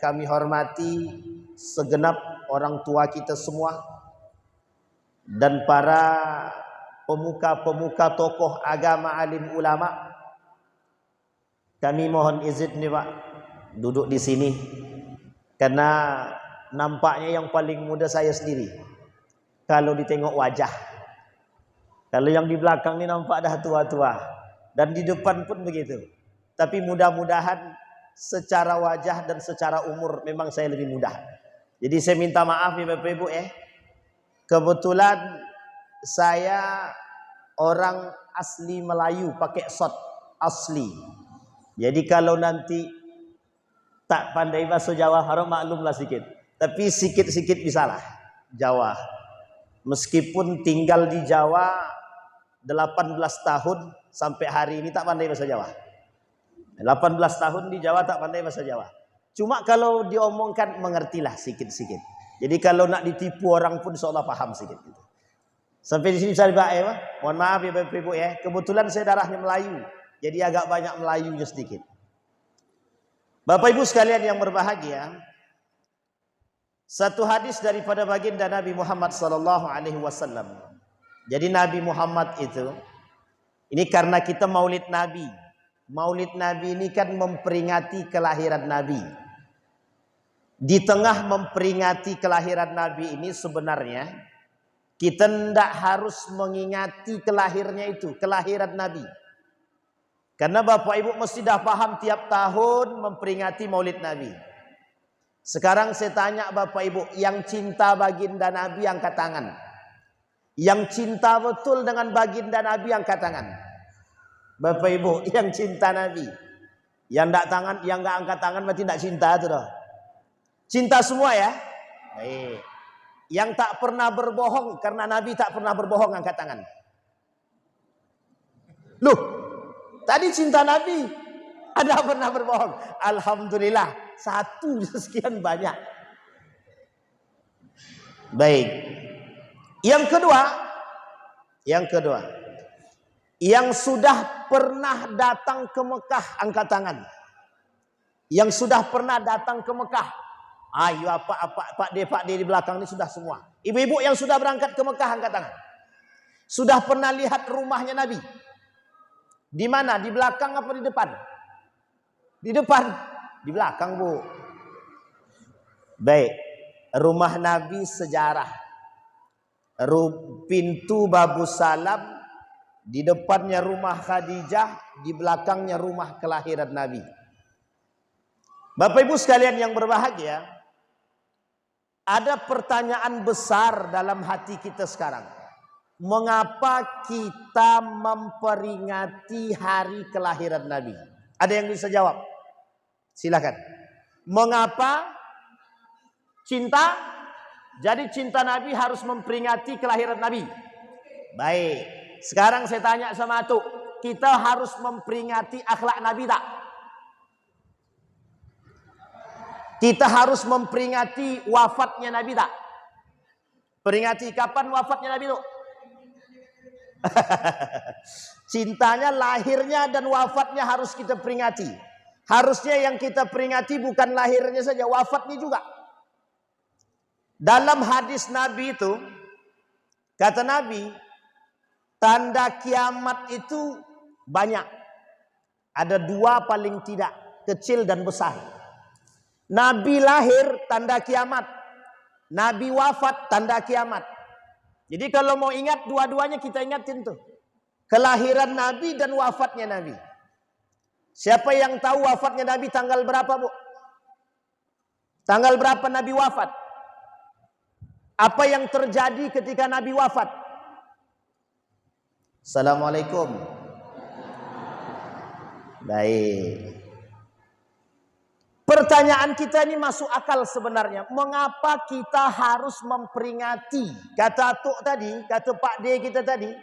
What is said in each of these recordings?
kami hormati segenap orang tua kita semua dan para pemuka-pemuka tokoh agama, alim ulama. Kami mohon izin nih Pak, duduk di sini karena nampaknya yang paling muda saya sendiri kalau ditengok wajah. Kalau yang di belakang ini nampak dah tua-tua dan di depan pun begitu. Tapi mudah-mudahan secara wajah dan secara umur memang saya lebih muda. Jadi saya minta maaf ya Bapak Ibu kebetulan saya orang asli Melayu pakai sod asli. Jadi kalau nanti tak pandai bahasa Jawa harap maklumlah sedikit. Tapi sikit-sikit bisalah Jawa. Meskipun tinggal di Jawa 18 tahun sampai hari ini tak pandai bahasa Jawa. 18 tahun di Jawa tak pandai bahasa Jawa. Cuma kalau diomongkan mengertilah sikit-sikit. Jadi kalau nak ditipu orang pun insyaallah paham sedikit gitu. Sampai di sini bisa Pak mohon maaf ya Bapak Ibu kebetulan saya darahnya Melayu. Jadi agak banyak Melayunya sedikit. Bapak Ibu sekalian yang berbahagia, satu hadis daripada baginda Nabi Muhammad sallallahu alaihi wasallam. Jadi Nabi Muhammad itu ini karena kita Maulid Nabi. Maulid Nabi ini kan memperingati kelahiran Nabi. Di tengah memperingati kelahiran Nabi ini sebenarnya kita tidak harus mengingati kelahiran Nabi. Karena Bapak Ibu mesti dah paham tiap tahun memperingati Maulid Nabi. Sekarang saya tanya Bapak Ibu, yang cinta baginda Nabi angkat tangan. Yang cinta betul dengan baginda Nabi angkat tangan. Bapak Ibu yang cinta Nabi, yang enggak angkat tangan berarti tidak cinta itu dah. Cinta semua ya. Baik. Yang tak pernah berbohong karena Nabi tak pernah berbohong angkat tangan. Loh, tadi cinta Nabi ada pernah berbohong. Alhamdulillah, satu sekian banyak. Baik. Yang kedua, yang sudah pernah datang ke Mekah angkat tangan. Yang sudah pernah datang ke Mekah. Ayo Pak D di belakang ini sudah semua. Ibu-ibu yang sudah berangkat ke Mekah angkat tangan. Sudah pernah lihat rumahnya Nabi? Di mana? Di belakang apa di depan? Di depan. Di belakang, Bu. Baik. Rumah Nabi sejarah. Pintu Babu Salam. Di depannya rumah Khadijah, di belakangnya rumah kelahiran Nabi. Bapak Ibu sekalian yang berbahagia, ada pertanyaan besar dalam hati kita sekarang. Mengapa kita memperingati hari kelahiran Nabi? Ada yang bisa jawab? Silakan. Mengapa cinta? Jadi cinta Nabi harus memperingati kelahiran Nabi. Baik. Sekarang saya tanya sama Atuk, kita harus memperingati akhlak Nabi tak? Kita harus memperingati wafatnya Nabi tak? Peringati kapan wafatnya Nabi tuh? Cintanya, lahirnya dan wafatnya harus kita peringati. Harusnya yang kita peringati bukan lahirnya saja, wafatnya juga. Dalam hadis Nabi itu, kata Nabi, tanda kiamat itu banyak. Ada dua paling tidak, kecil dan besar. Nabi lahir, tanda kiamat. Nabi wafat, tanda kiamat. Jadi kalau mau ingat dua-duanya kita ingatin tuh. Kelahiran Nabi dan wafatnya Nabi. Siapa yang tahu wafatnya Nabi tanggal berapa, Bu? Tanggal berapa Nabi wafat? Apa yang terjadi ketika Nabi wafat? Assalamualaikum. Baik. Pertanyaan kita ini masuk akal sebenarnya. Mengapa kita harus memperingati? Kata Atuk tadi, kata Pak D kita tadi,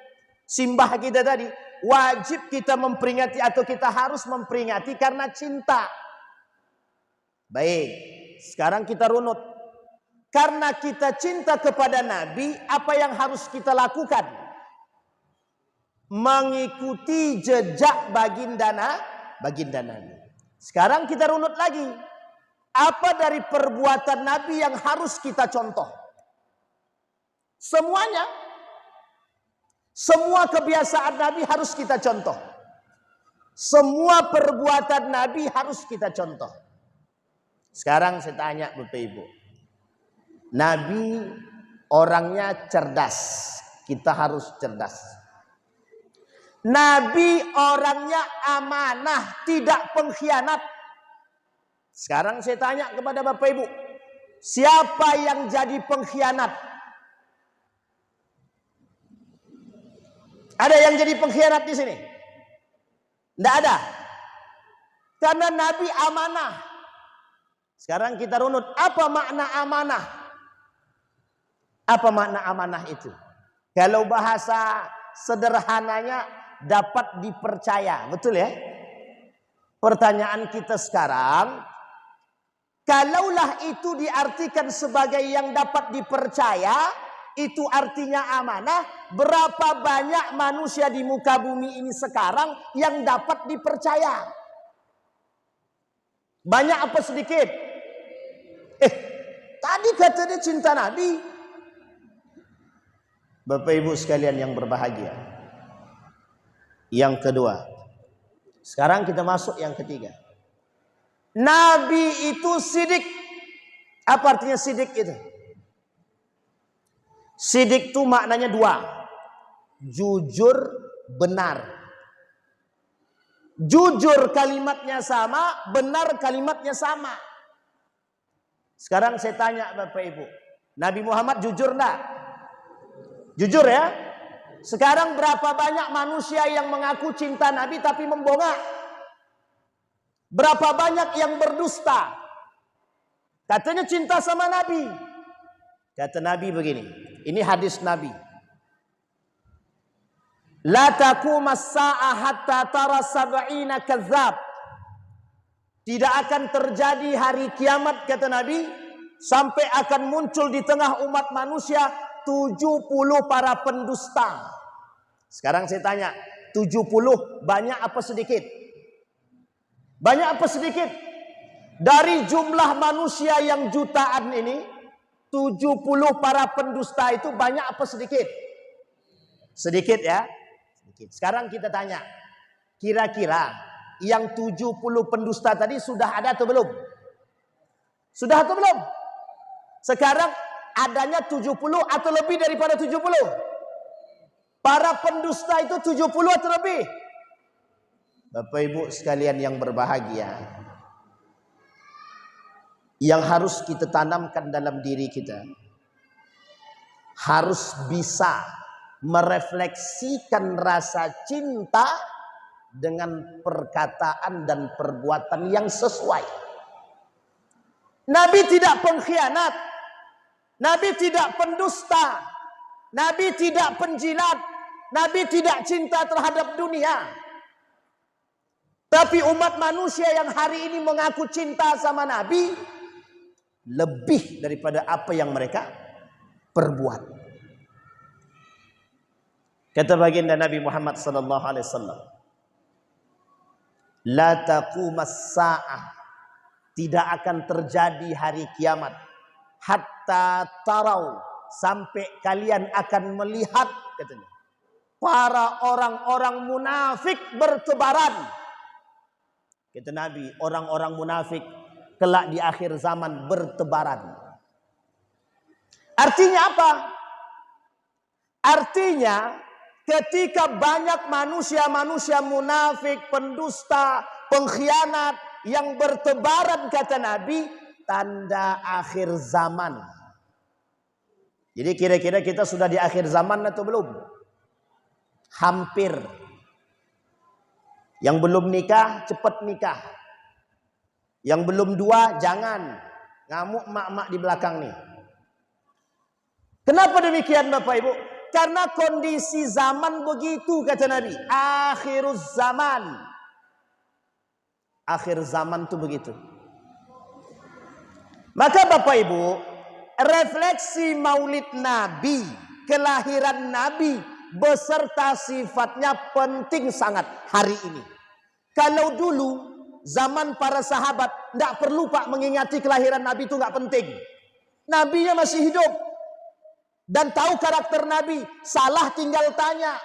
simbah kita tadi, wajib kita memperingati atau kita harus memperingati karena cinta. Baik. Sekarang kita runut. Karena kita cinta kepada Nabi, apa yang harus kita lakukan? Mengikuti jejak baginda Nabi. Sekarang kita runut lagi. Apa dari perbuatan Nabi yang harus kita contoh? Semuanya. Semua kebiasaan Nabi harus kita contoh. Semua perbuatan Nabi harus kita contoh. Sekarang saya tanya Bapak Ibu. Nabi orangnya cerdas. Kita harus cerdas. Nabi orangnya amanah, tidak pengkhianat. Sekarang saya tanya kepada Bapak Ibu. Siapa yang jadi pengkhianat? Ada yang jadi pengkhianat di sini? Tidak ada. Karena Nabi amanah. Sekarang kita runut. Apa makna amanah? Apa makna amanah itu? Kalau bahasa sederhananya dapat dipercaya. Betul ya? Pertanyaan kita sekarang. Kalaulah itu diartikan sebagai yang dapat dipercaya. Itu artinya amanah. Berapa banyak manusia di muka bumi ini sekarang yang dapat dipercaya? Banyak apa sedikit? Tadi katanya cinta Nabi. Bapak Ibu sekalian yang berbahagia. Yang kedua. Sekarang kita masuk yang ketiga. Nabi itu sidik. Apa artinya sidik itu? Sidik itu maknanya dua. Jujur, benar. Jujur kalimatnya sama, benar kalimatnya sama. Sekarang saya tanya Bapak Ibu. Nabi Muhammad jujur enggak? Jujur ya? Sekarang berapa banyak manusia yang mengaku cinta Nabi tapi membongkar? Berapa banyak yang berdusta? Katanya cinta sama Nabi. Kata Nabi begini. Ini hadis Nabi. La taqumas sa'ah hatta tara sab'ina kadzab. Tidak akan terjadi hari kiamat kata Nabi sampai akan muncul di tengah umat manusia 70 para pendusta. Sekarang saya tanya, 70 banyak apa sedikit? Banyak apa sedikit? Dari jumlah manusia yang jutaan ini, 70 para pendusta itu banyak apa sedikit? Sedikit ya. Sedikit. Sekarang kita tanya, kira-kira yang 70 pendusta tadi sudah ada atau belum? Sudah atau belum? Sekarang adanya 70 atau lebih daripada 70? Para pendusta itu 70 atau lebih? Bapak Ibu sekalian yang berbahagia, yang harus kita tanamkan dalam diri kita, harus bisa merefleksikan rasa cinta dengan perkataan dan perbuatan yang sesuai. Nabi tidak pengkhianat, Nabi tidak pendusta, Nabi tidak penjilat, Nabi tidak cinta terhadap dunia. Tapi umat manusia yang hari ini mengaku cinta sama Nabi lebih daripada apa yang mereka perbuat. Kata baginda Nabi Muhammad sallallahu alaihi wasallam, la taqumas sa'ah, tidak akan terjadi hari kiamat hatta tarau, sampai kalian akan melihat katanya para orang-orang munafik bertebaran. Kata Nabi, orang-orang munafik kelak di akhir zaman bertebaran. Artinya apa? Artinya ketika banyak manusia-manusia munafik, pendusta, pengkhianat yang bertebaran kata Nabi, tanda akhir zaman. Jadi kira-kira kita sudah di akhir zaman atau belum? Hampir. Yang belum nikah cepat nikah. Yang belum dua jangan. Ngamuk mak-mak di belakang nih. Kenapa demikian Bapak Ibu? Karena kondisi zaman begitu kata Nabi. Akhiruz zaman. Akhir zaman tuh begitu. Maka Bapak Ibu, refleksi maulid Nabi, kelahiran Nabi beserta sifatnya penting sangat hari ini. Kalau dulu zaman para sahabat Tidak perlu Pak mengingati kelahiran Nabi itu nggak penting. Nabinya masih hidup. Dan tahu karakter Nabi. Salah tinggal tanya.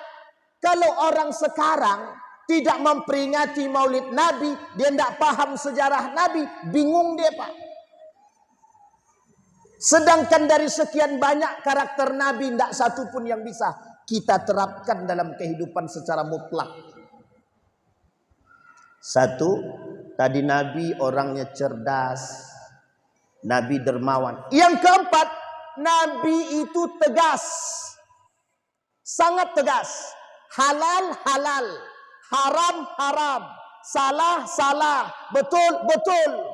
Kalau orang sekarang tidak memperingati maulid Nabi, dia tidak paham sejarah Nabi, bingung dia Pak. Sedangkan dari sekian banyak karakter Nabi, tidak satu pun yang bisa kita terapkan dalam kehidupan secara mutlak. Satu, tadi Nabi orangnya cerdas, Nabi dermawan. Yang keempat, Nabi itu tegas, sangat tegas. Halal, halal, haram, haram, salah, salah, betul, betul.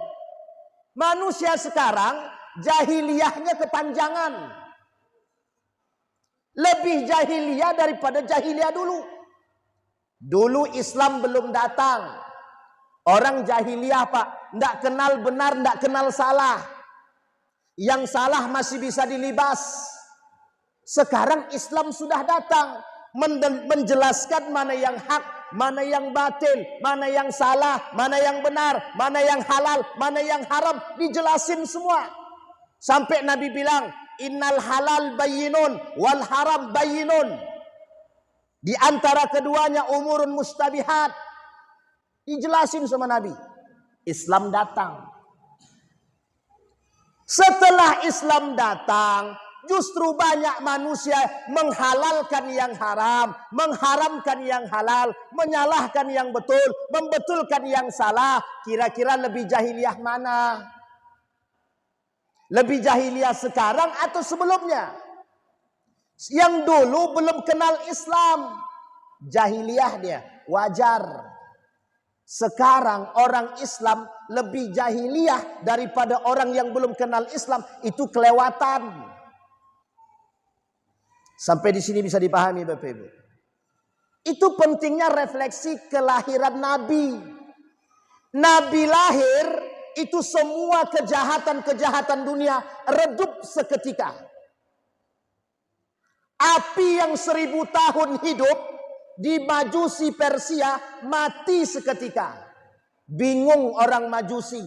Manusia sekarang jahiliyahnya kepanjangan. Lebih jahiliyah daripada jahiliyah dulu. Dulu Islam belum datang. Orang jahiliyah Pak, tidak kenal benar, tidak kenal salah. Yang salah masih bisa dilibas. Sekarang Islam sudah datang. Menjelaskan mana yang hak, mana yang batil, mana yang salah, mana yang benar, mana yang halal, mana yang haram, dijelasin semua. Sampai Nabi bilang, innal halal bayyinun wal haram bayyinun. Di antara keduanya umurun mustabihat. Dijelasin sama Nabi. Islam datang. Setelah Islam datang, justru banyak manusia menghalalkan yang haram, mengharamkan yang halal, menyalahkan yang betul, membetulkan yang salah. Kira-kira lebih jahiliyah mana? Lebih jahiliyah sekarang atau sebelumnya? Yang dulu belum kenal Islam, jahiliyah dia, wajar. Sekarang orang Islam lebih jahiliyah daripada orang yang belum kenal Islam, itu kelewatan. Sampai di sini bisa dipahami Bapak Ibu. Itu pentingnya refleksi kelahiran Nabi. Nabi lahir, itu semua kejahatan-kejahatan dunia redup seketika. Api yang 1000 tahun hidup di Majusi Persia mati seketika. Bingung orang Majusi.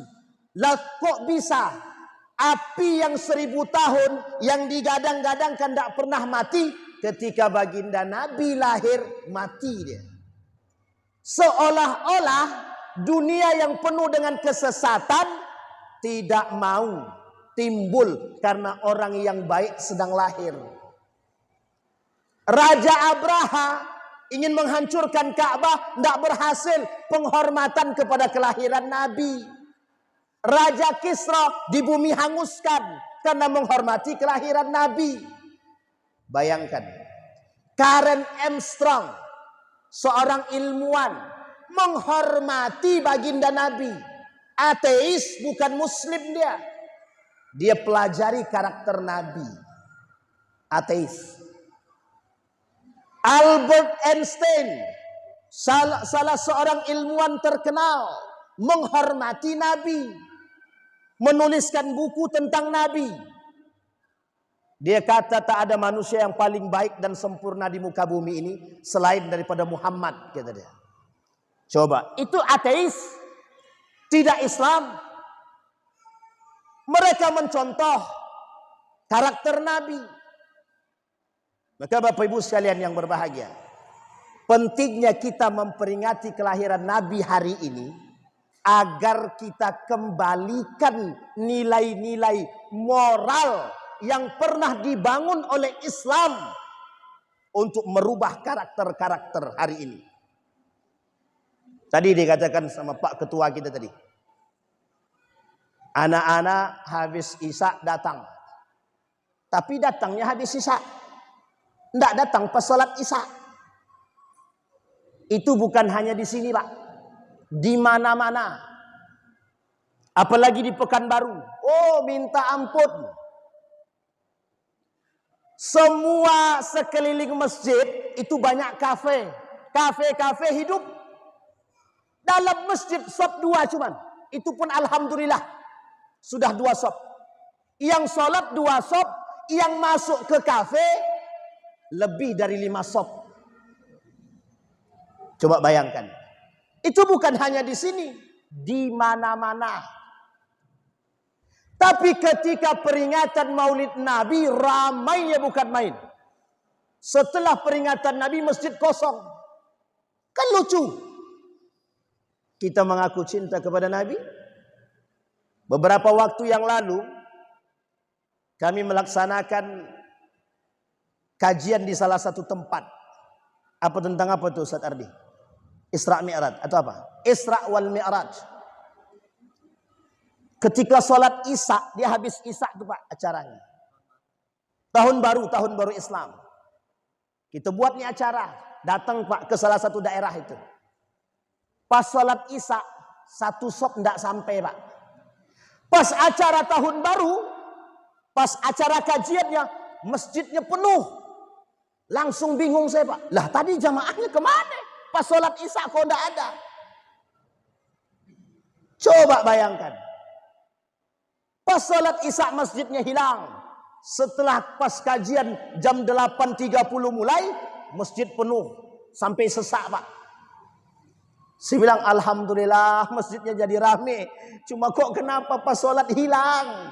Lah kok bisa? Api yang 1000 tahun yang digadang-gadangkan tidak pernah mati, ketika baginda Nabi lahir mati dia. Seolah-olah dunia yang penuh dengan kesesatan tidak mau timbul karena orang yang baik sedang lahir. Raja Abraha ingin menghancurkan Ka'bah, tidak berhasil, penghormatan kepada kelahiran Nabi. Raja Kisra di bumi hanguskan karena menghormati kelahiran Nabi. Bayangkan, Karen Armstrong, seorang ilmuwan, menghormati baginda Nabi. Ateis, bukan Muslim dia. Dia pelajari karakter Nabi. Ateis. Albert Einstein, salah seorang ilmuwan terkenal, menghormati Nabi, menuliskan buku tentang Nabi. Dia kata tak ada manusia yang paling baik dan sempurna di muka bumi ini selain daripada Muhammad, kata dia. Coba, itu ateis, tidak Islam. Mereka mencontoh karakter Nabi. Maka Bapak Ibu sekalian yang berbahagia, pentingnya kita memperingati kelahiran Nabi hari ini agar kita kembalikan nilai-nilai moral yang pernah dibangun oleh Islam untuk merubah karakter-karakter hari ini. Tadi dikatakan sama Pak Ketua kita tadi, anak-anak habis Isya datang, tapi datangnya habis Isya. Tidak datang pas salat Isya. Itu bukan hanya di sini Pak. Di mana-mana. Apalagi di Pekanbaru. Oh, minta ampun. Semua sekeliling masjid itu banyak kafe. Kafe-kafe hidup. Dalam masjid shop 2 cuman. Itu pun alhamdulillah. Sudah 2 shop. Yang sholat 2 shop. Yang masuk ke kafe lebih dari 5 shop. Coba bayangkan. Itu bukan hanya di sini, di mana-mana. Tapi ketika peringatan Maulid Nabi, ramainya bukan main. Setelah peringatan Nabi, masjid kosong. Kan lucu. Kita mengaku cinta kepada Nabi. Beberapa waktu yang lalu, kami melaksanakan kajian di salah satu tempat. Apa tentang apa itu Ustaz Ardi? Isra Mi'raj atau apa? Isra wal Mi'raj. Ketika sholat Isya, dia habis Isya itu Pak acaranya. Tahun baru Islam. Kita buat nih acara. Datang Pak ke salah satu daerah itu. Pas sholat Isya, satu sop enggak sampai Pak. Pas acara tahun baru, pas acara kajiannya, masjidnya penuh. Langsung bingung saya Pak. Lah tadi jamaahnya kemana? Pas sholat Isya kok enggak ada. Coba bayangkan. Pas sholat Isya masjidnya hilang. Setelah pas kajian jam 8.30 mulai, masjid penuh. Sampai sesak Pak. Saya bilang alhamdulillah masjidnya jadi rame. Cuma kok kenapa pas sholat hilang?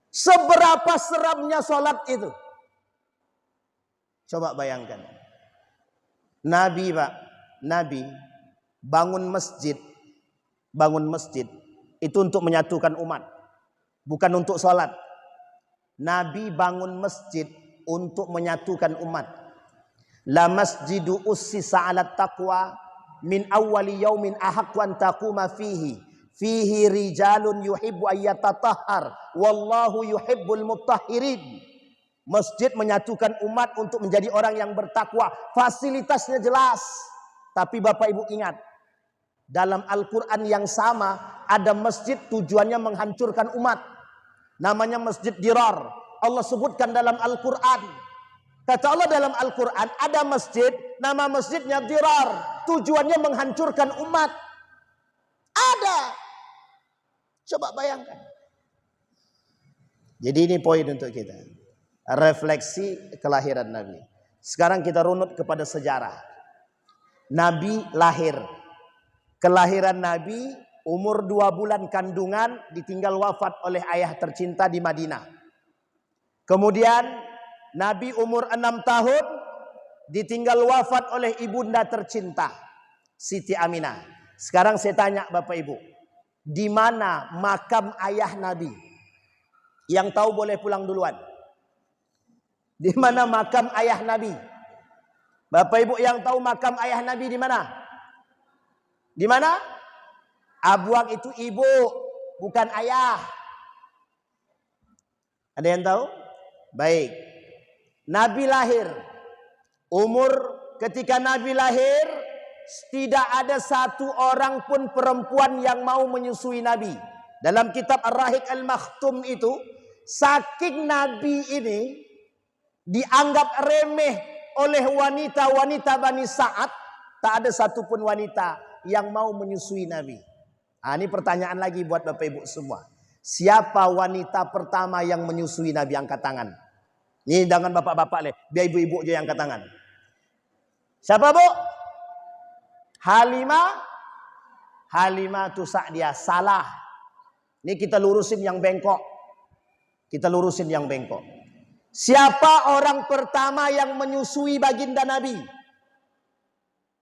Seberapa seramnya sholat itu? Coba bayangkan. Nabi Pak, Nabi bangun masjid itu untuk menyatukan umat. Bukan untuk sholat. Nabi bangun masjid untuk menyatukan umat. La masjidu ussisa 'alat taqwa min awwali yaumin ahaqqu an taquma fihi. Fihi rijalun yuhibbu ayyatatahhar wallahu yuhibbul mutahhirin. Masjid menyatukan umat untuk menjadi orang yang bertakwa. Fasilitasnya jelas. Tapi Bapak Ibu ingat, dalam Al-Quran yang sama ada masjid tujuannya menghancurkan umat. Namanya Masjid Dirar. Allah sebutkan dalam Al-Quran. Kata Allah dalam Al-Quran, ada masjid, nama masjidnya Dirar. Tujuannya menghancurkan umat. Ada. Coba bayangkan. Jadi ini poin untuk kita. Refleksi kelahiran Nabi. Sekarang kita runut kepada sejarah. Nabi lahir. Kelahiran Nabi umur 2 bulan kandungan, ditinggal wafat oleh ayah tercinta di Madinah. Kemudian Nabi umur 6 tahun ditinggal wafat oleh ibunda tercinta Siti Aminah. Sekarang saya tanya Bapak Ibu, di mana makam ayah Nabi? Yang tahu boleh pulang duluan. Di mana makam ayah Nabi? Bapak Ibu yang tahu makam ayah Nabi di mana? Di mana? Abuang itu ibu, bukan ayah. Ada yang tahu? Baik. Nabi lahir. Ketika Nabi lahir, tidak ada satu orang pun perempuan yang mau menyusui Nabi. Dalam kitab Ar-Rahiq Al-Makhtum itu, saking Nabi ini dianggap remeh oleh wanita-wanita Bani Sa'ad, tak ada satupun wanita yang mau menyusui Nabi. Nah, ini pertanyaan lagi buat Bapak Ibu semua. Siapa wanita pertama yang menyusui Nabi? Angkat tangan. Ini jangan bapak-bapak leh, biar ibu-ibu aja yang angkat tangan. Siapa Bu? Halimah tu Sa'diyah. Salah. Ini kita lurusin yang bengkok. Siapa orang pertama yang menyusui baginda Nabi?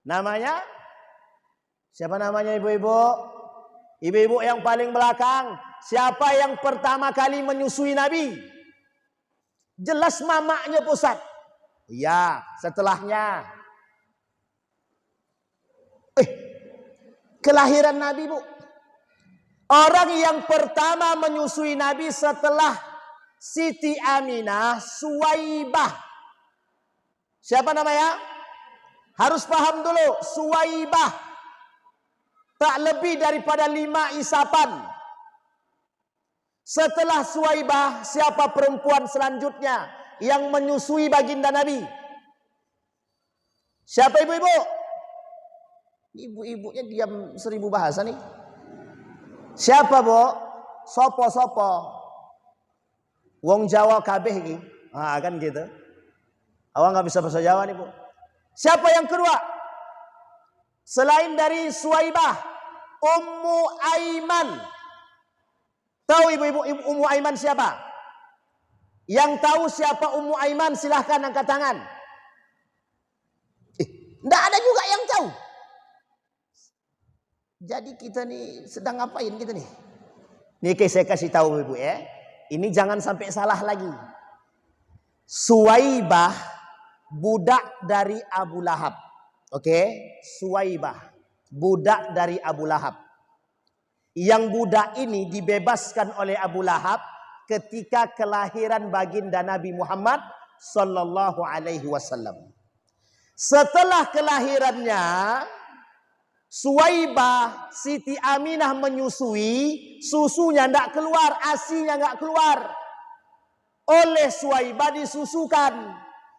Namanya? Siapa namanya ibu-ibu? Ibu-ibu yang paling belakang, siapa yang pertama kali menyusui Nabi? Jelas mamaknya pusat. Iya, setelahnya. Kelahiran Nabi Bu. Orang yang pertama menyusui Nabi setelah Siti Aminah, Suwaibah. Siapa namanya? Harus paham dulu, Suwaibah. Tak lebih daripada 5 isapan. Setelah Suwaibah, siapa perempuan selanjutnya yang menyusui baginda Nabi? Siapa ibu-ibu? Ibu-ibunya diam 1000 bahasa nih. Siapa Bu? Sopo. Wong Jawa kabeh iki. Ah kan gitu. Awak nggak bisa bahasa Jawa nih Bu. Siapa yang kedua? Selain dari Suwaibah, Ummu Aiman. Tahu ibu-ibu Ummu Aiman siapa? Yang tahu siapa Ummu Aiman silahkan angkat tangan. Tidak ada juga yang tahu. Jadi kita nih sedang ngapain kita nih? Nih saya kasih tahu ibu ya. Ini jangan sampai salah lagi. Suwaibah budak dari Abu Lahab. Oke, Suwaibah budak dari Abu Lahab. Yang budak ini dibebaskan oleh Abu Lahab ketika kelahiran baginda Nabi Muhammad sallallahu alaihi wasallam. Setelah kelahirannya, Suwaibah Siti Aminah menyusui, susunya tidak keluar, asinya nggak keluar. Oleh Suwaibah disusukan.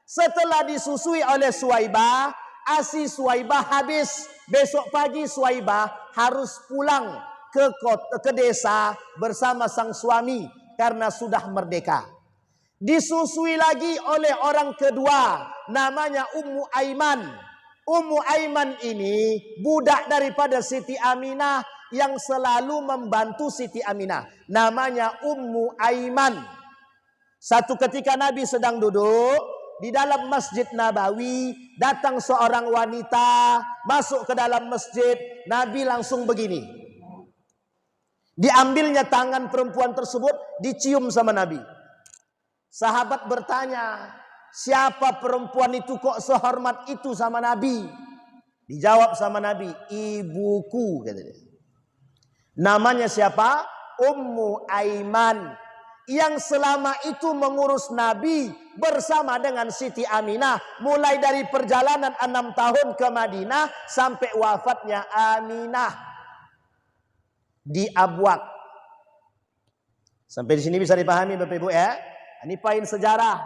Setelah disusui oleh Suwaibah, asi Suwaibah habis. Besok pagi Suwaibah harus pulang ke desa bersama sang suami karena sudah merdeka. Disusui lagi oleh orang kedua, namanya Ummu Aiman. Ummu Aiman ini budak daripada Siti Aminah yang selalu membantu Siti Aminah. Namanya Ummu Aiman. Satu ketika Nabi sedang duduk di dalam Masjid Nabawi, datang seorang wanita masuk ke dalam masjid. Nabi langsung begini. Diambilnya tangan perempuan tersebut, dicium sama Nabi. Sahabat bertanya, siapa perempuan itu kok sehormat itu sama Nabi? Dijawab sama Nabi, ibuku katanya. Namanya siapa? Ummu Aiman. Yang selama itu mengurus Nabi bersama dengan Siti Aminah. Mulai dari perjalanan 6 tahun ke Madinah sampai wafatnya Aminah di Abwaq. Sampai di sini bisa dipahami Bapak Ibu ya. Ini poin sejarah.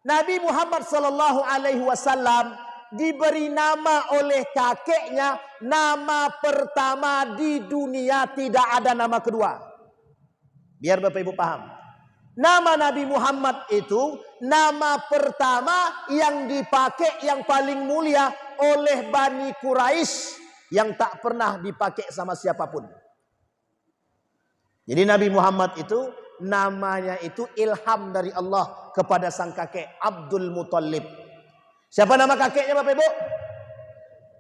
Nabi Muhammad sallallahu alaihi wasallam diberi nama oleh kakeknya, nama pertama di dunia, tidak ada nama kedua. Biar Bapak Ibu paham. Nama Nabi Muhammad itu nama pertama yang dipakai yang paling mulia oleh Bani Quraisy yang tak pernah dipakai sama siapapun. Jadi Nabi Muhammad itu namanya itu ilham dari Allah kepada sang kakek Abdul Muthalib. Siapa nama kakeknya Bapak Ibu?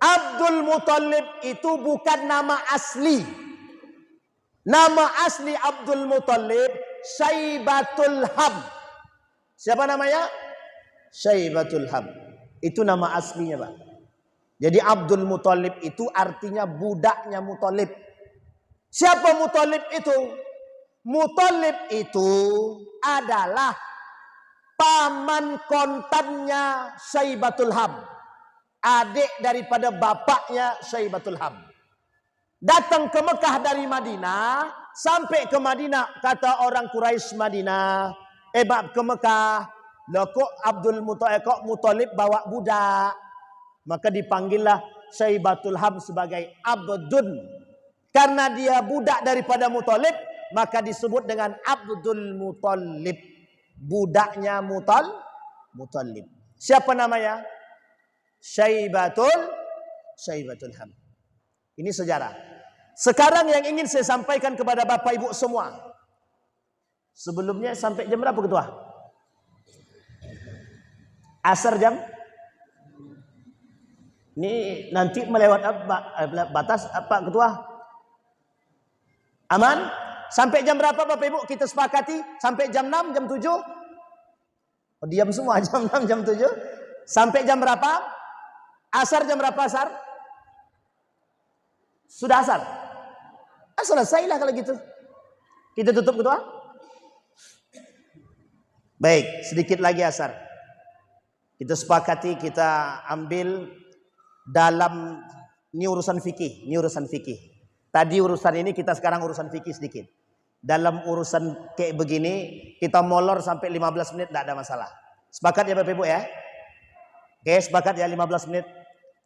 Abdul Muthalib itu bukan nama asli. Nama asli Abdul Muthalib Syaibatul Ham. Siapa namanya? Syaibatul Ham. Itu nama aslinya Pak. Jadi Abdul Muthalib itu artinya budaknya Muthalib. Siapa Muthalib itu? Muthalib itu adalah paman kontannya Syaibatul Ham. Adik daripada bapaknya Syaibatul Ham. Datang ke Mekah dari Madinah. Sampai ke Madinah, kata orang Quraisy Madinah. Ke Mekah. Loh kok Muthalib bawa budak. Maka dipanggillah Syaibatul Ham sebagai Abdun. Karena dia budak daripada Muthalib, maka disebut dengan Abdul Muthalib. Budaknya Muthalib. Siapa namanya? Syaibatul Ham. Ini sejarah. Sekarang yang ingin saya sampaikan kepada Bapak Ibu semua. Sebelumnya sampai jam berapa ketua? Asar jam? Ini nanti melewat batas apa ketua? Aman? Sampai jam berapa Bapak Ibu kita sepakati? Sampai jam 6, jam 7? Oh, diam semua jam 6, jam 7. Sampai jam berapa? Asar jam berapa asar? Sudah asar? Selesailah kalau gitu. Kita tutup ketua? Baik, sedikit lagi asar. Kita sepakati kita ambil dalam ini urusan fikih. Tadi urusan ini, kita sekarang urusan fikih sedikit. Dalam urusan kayak begini, kita molor sampai 15 menit, tidak ada masalah. Sepakat ya Bapak Ibu ya? Oke, sepakat ya 15 menit.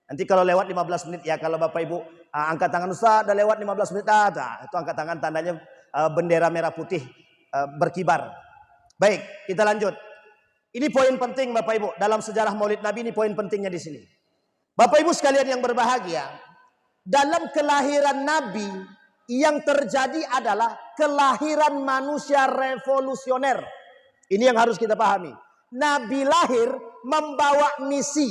Nanti kalau lewat 15 menit ya, kalau Bapak Ibu angkat tangan, Ustaz, udah lewat 15 menit. Itu angkat tangan tandanya bendera merah putih berkibar. Baik, kita lanjut. Ini poin penting Bapak Ibu. Dalam sejarah Maulid Nabi ini poin pentingnya di sini. Bapak Ibu sekalian yang berbahagia. Dalam kelahiran Nabi yang terjadi adalah kelahiran manusia revolusioner. Ini yang harus kita pahami. Nabi lahir membawa misi.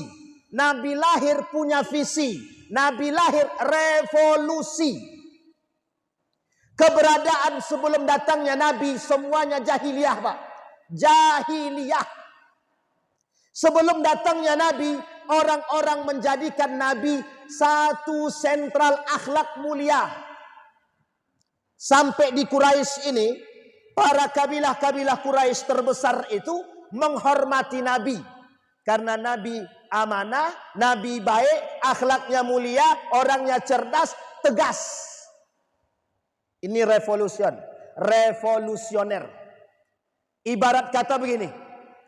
Nabi lahir punya visi. Nabi lahir revolusi. Keberadaan sebelum datangnya Nabi semuanya jahiliyah, Pak. Jahiliyah. Sebelum datangnya Nabi, orang-orang menjadikan Nabi satu sentral akhlak mulia. Sampai di Quraisy ini, para kabilah-kabilah Quraisy terbesar itu menghormati Nabi. Karena Nabi amanah, Nabi baik, akhlaknya mulia, orangnya cerdas, tegas. Ini revolusioner. Ibarat kata begini,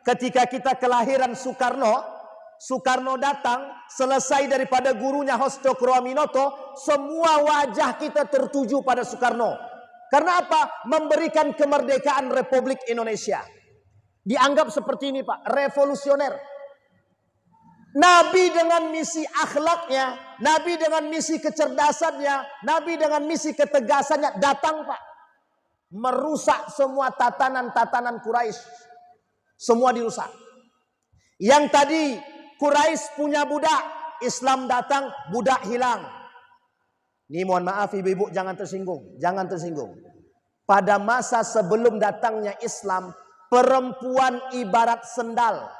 ketika kita kelahiran Soekarno datang, selesai daripada gurunya Hosto Kroaminoto, semua wajah kita tertuju pada Soekarno. Karena apa? Memberikan kemerdekaan Republik Indonesia. Dianggap seperti ini, Pak, revolusioner. Nabi dengan misi akhlaknya, Nabi dengan misi kecerdasannya, Nabi dengan misi ketegasannya datang, Pak. Merusak semua tatanan-tatanan Quraisy. Semua dirusak. Yang tadi Quraisy punya budak, Islam datang, budak hilang. Ini mohon maaf ibu-ibu, jangan tersinggung. Jangan tersinggung. Pada masa sebelum datangnya Islam, perempuan ibarat sendal.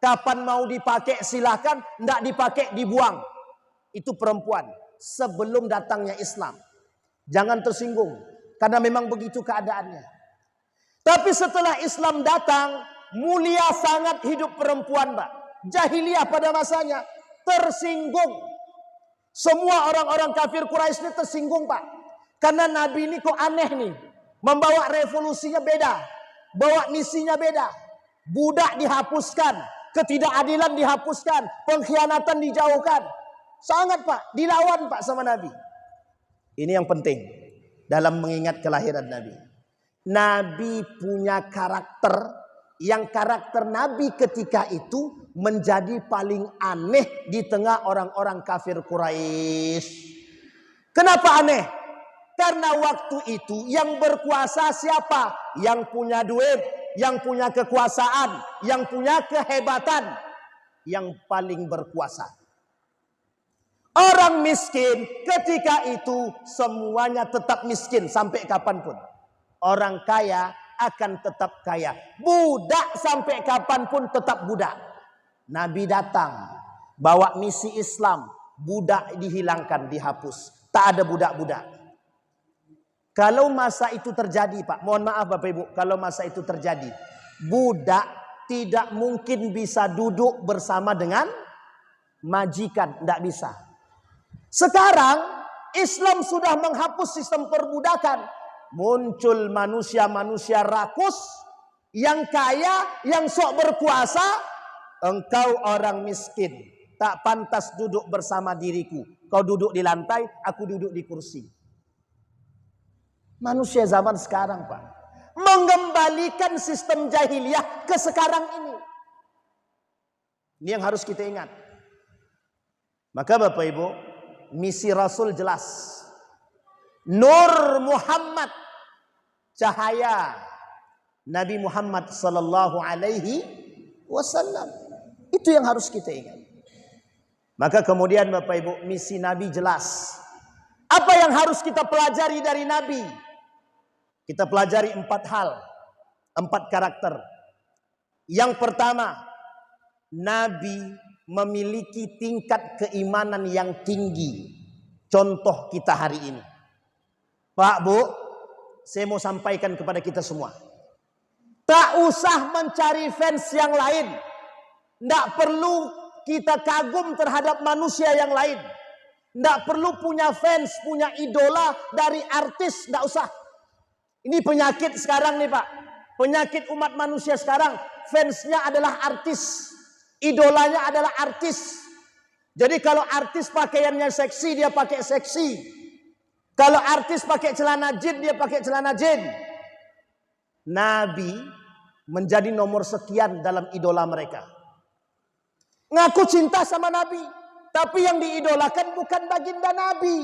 Kapan mau dipakai silahkan, tidak dipakai dibuang. Itu perempuan sebelum datangnya Islam. Jangan tersinggung, karena memang begitu keadaannya. Tapi setelah Islam datang, mulia sangat hidup perempuan, Pak. Jahiliyah pada masanya tersinggung. Semua orang-orang kafir Quraisy ini tersinggung, Pak. Karena Nabi ini kok aneh nih. Membawa revolusinya beda. Bawa misinya beda. Budak dihapuskan. Ketidakadilan dihapuskan. Pengkhianatan dijauhkan. Sangat, Pak. Dilawan, Pak, sama Nabi. Ini yang penting dalam mengingat kelahiran Nabi. Nabi punya karakter. Yang karakter Nabi ketika itu menjadi paling aneh di tengah orang-orang kafir Quraisy. Kenapa aneh? Karena waktu itu yang berkuasa siapa? Yang punya duit, yang punya kekuasaan, yang punya kehebatan, yang paling berkuasa. Orang miskin ketika itu semuanya tetap miskin sampai kapanpun. Orang kaya akan tetap kaya. Budak sampai kapanpun tetap budak. Nabi datang bawa misi Islam, budak dihilangkan, dihapus. Tak ada budak-budak. Kalau masa itu terjadi, Pak, mohon maaf Bapak Ibu, kalau masa itu terjadi, budak tidak mungkin bisa duduk bersama dengan majikan, tidak bisa. Sekarang Islam sudah menghapus sistem perbudakan. Muncul manusia-manusia rakus, yang kaya, yang sok berkuasa. Engkau orang miskin, tak pantas duduk bersama diriku. Kau duduk di lantai, aku duduk di kursi. Manusia zaman sekarang, Pak, mengembalikan sistem jahiliyah ke sekarang ini. Ini yang harus kita ingat. Maka Bapak Ibu, misi Rasul jelas. Nur Muhammad, cahaya Nabi Muhammad sallallahu alaihi wasallam. Itu yang harus kita ingat. Maka kemudian Bapak Ibu, misi Nabi jelas. Apa yang harus kita pelajari dari Nabi? Kita pelajari 4 hal, 4 karakter. Yang pertama, Nabi memiliki tingkat keimanan yang tinggi. Contoh kita hari ini. Pak, Bu, saya mau sampaikan kepada kita semua. Tak usah mencari fans yang lain. Tidak perlu kita kagum terhadap manusia yang lain. Tidak perlu punya fans, punya idola dari artis. Tidak usah. Ini penyakit sekarang nih, Pak. Penyakit umat manusia sekarang. Fansnya adalah artis. Idolanya adalah artis. Jadi kalau artis pakaiannya seksi, dia pakai seksi. Kalau artis pakai celana jin, dia pakai celana jin. Nabi menjadi nomor sekian dalam idola mereka. Ngaku cinta sama Nabi, tapi yang diidolakan bukan baginda Nabi.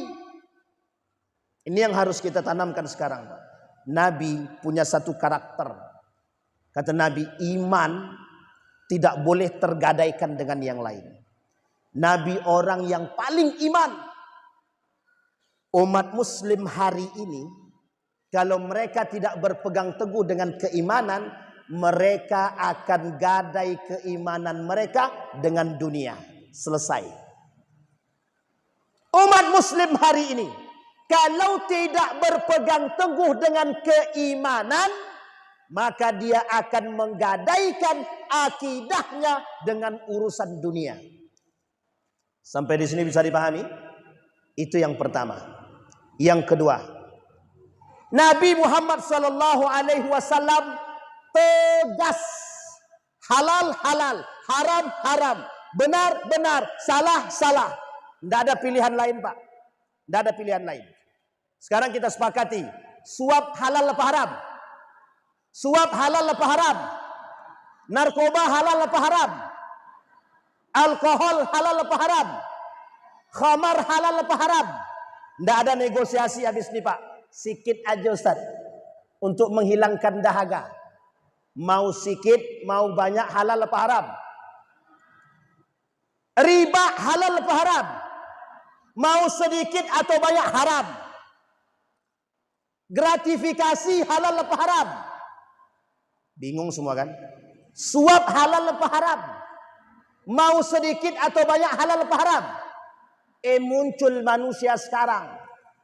Ini yang harus kita tanamkan sekarang, Pak. Nabi punya satu karakter. Kata Nabi, iman tidak boleh tergadaikan dengan yang lain. Nabi orang yang paling iman. Umat muslim hari ini, kalau mereka tidak berpegang teguh dengan keimanan, mereka akan gadai keimanan mereka dengan dunia. Selesai. Umat muslim hari ini, kalau tidak berpegang teguh dengan keimanan, maka dia akan menggadaikan akidahnya dengan urusan dunia. Sampai di sini bisa dipahami? Itu yang pertama. Yang kedua, Nabi Muhammad SAW tegas, halal halal, haram haram, benar benar, salah salah. Tidak ada pilihan lain, Pak. Tidak ada pilihan lain. Sekarang kita sepakati, suap halal apa haram? Suap halal apa haram? Narkoba halal apa haram? Alkohol halal apa haram? Khamar halal apa haram? Tidak ada negosiasi habis nih, Pak. Sikit aja, Ustaz, untuk menghilangkan dahaga. Mau sikit, mau banyak, halal apa haram? Riba halal apa haram? Mau sedikit atau banyak, haram. Gratifikasi halal apa haram? Bingung semua kan? Suap halal apa haram? Mau sedikit atau banyak, halal apa haram? Muncul manusia sekarang.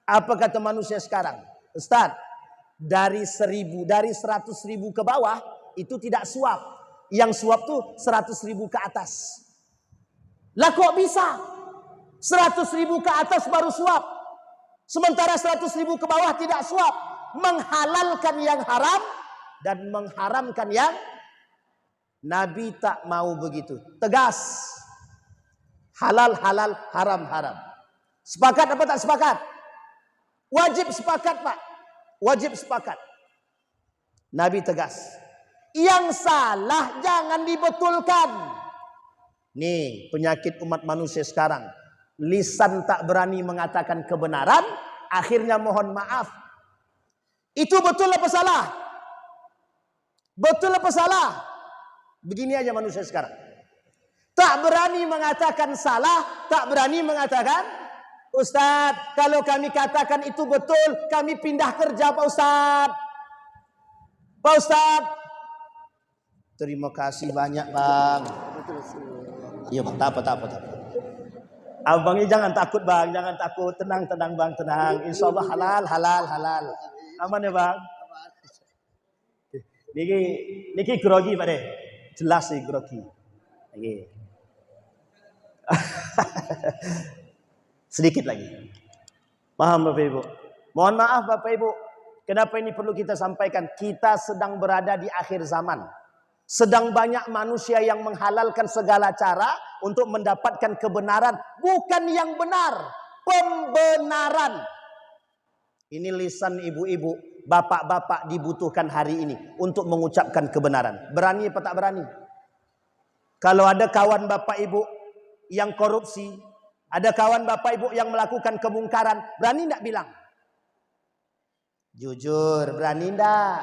Apa kata manusia sekarang? Ustaz, dari 100.000 ke bawah itu tidak suap. Yang suap tuh 100.000 ke atas. Lah kok bisa? 100.000 ke atas baru suap. Sementara 100.000 ke bawah tidak suap. Menghalalkan yang haram dan mengharamkan yang, Nabi tak mau begitu. Tegas. Halal halal, haram haram. Sepakat apa tak sepakat? Wajib sepakat, Pak. Wajib sepakat. Nabi tegas. Yang salah jangan dibetulkan. Nih penyakit umat manusia sekarang. Lisan tak berani mengatakan kebenaran, akhirnya mohon maaf. Itu betul apa salah? Betul apa salah? Begini aja manusia sekarang. Tak berani mengatakan salah, tak berani mengatakan, Ustadz, kalau kami katakan itu betul, kami pindah kerja, Pak Ustadz. Pak Ustadz, terima kasih banyak, Bang. Iya, Bang, tak apa. Abangnya jangan takut, Bang, jangan takut. Tenang, Bang, tenang. Insya Allah halal. Aman ya, Bang? Niki grogi, Pak deh. Jelas sih grogi. Lagi. Sedikit lagi. Paham Bapak Ibu? Mohon maaf Bapak Ibu. Kenapa ini perlu kita sampaikan? Kita sedang berada di akhir zaman. Sedang banyak manusia yang menghalalkan segala cara untuk mendapatkan kebenaran. Bukan yang benar. Pembenaran. Ini lisan ibu-ibu, bapak-bapak dibutuhkan hari ini untuk mengucapkan kebenaran. Berani apa tak berani? Kalau ada kawan bapak ibu yang korupsi, ada kawan bapak ibu yang melakukan kemungkaran, berani tidak bilang? Jujur, berani tidak?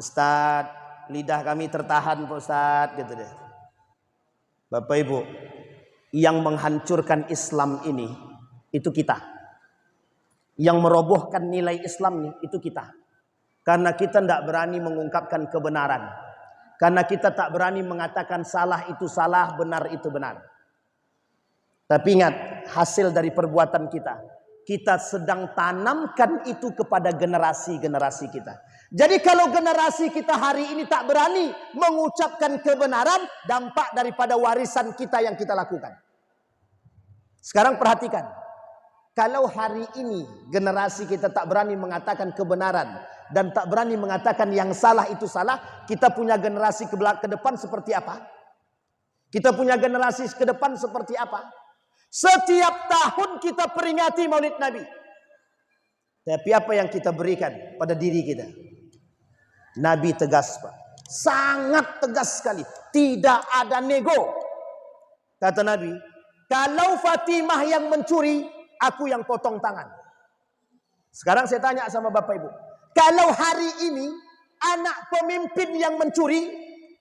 Ustaz, lidah kami tertahan Pak Ustaz, gitu deh. Bapak ibu, yang menghancurkan Islam ini, itu kita. Yang merobohkan nilai Islam ini, itu kita. Karena kita tidak berani mengungkapkan kebenaran. Karena kita tak berani mengatakan salah itu salah, benar itu benar. Tapi ingat, hasil dari perbuatan kita. Kita sedang tanamkan itu kepada generasi-generasi kita. Jadi kalau generasi kita hari ini tak berani mengucapkan kebenaran, dampak daripada warisan kita yang kita lakukan. Sekarang perhatikan. Kalau hari ini generasi kita tak berani mengatakan kebenaran dan tak berani mengatakan yang salah itu salah, kita punya generasi ke depan seperti apa? Kita punya generasi ke depan seperti apa? Setiap tahun kita peringati Maulid Nabi. Tapi apa yang kita berikan pada diri kita? Nabi tegas, Pak. Sangat tegas sekali. Tidak ada nego. Kata Nabi, kalau Fatimah yang mencuri, aku yang potong tangan. Sekarang saya tanya sama Bapak Ibu. Kalau hari ini anak pemimpin yang mencuri,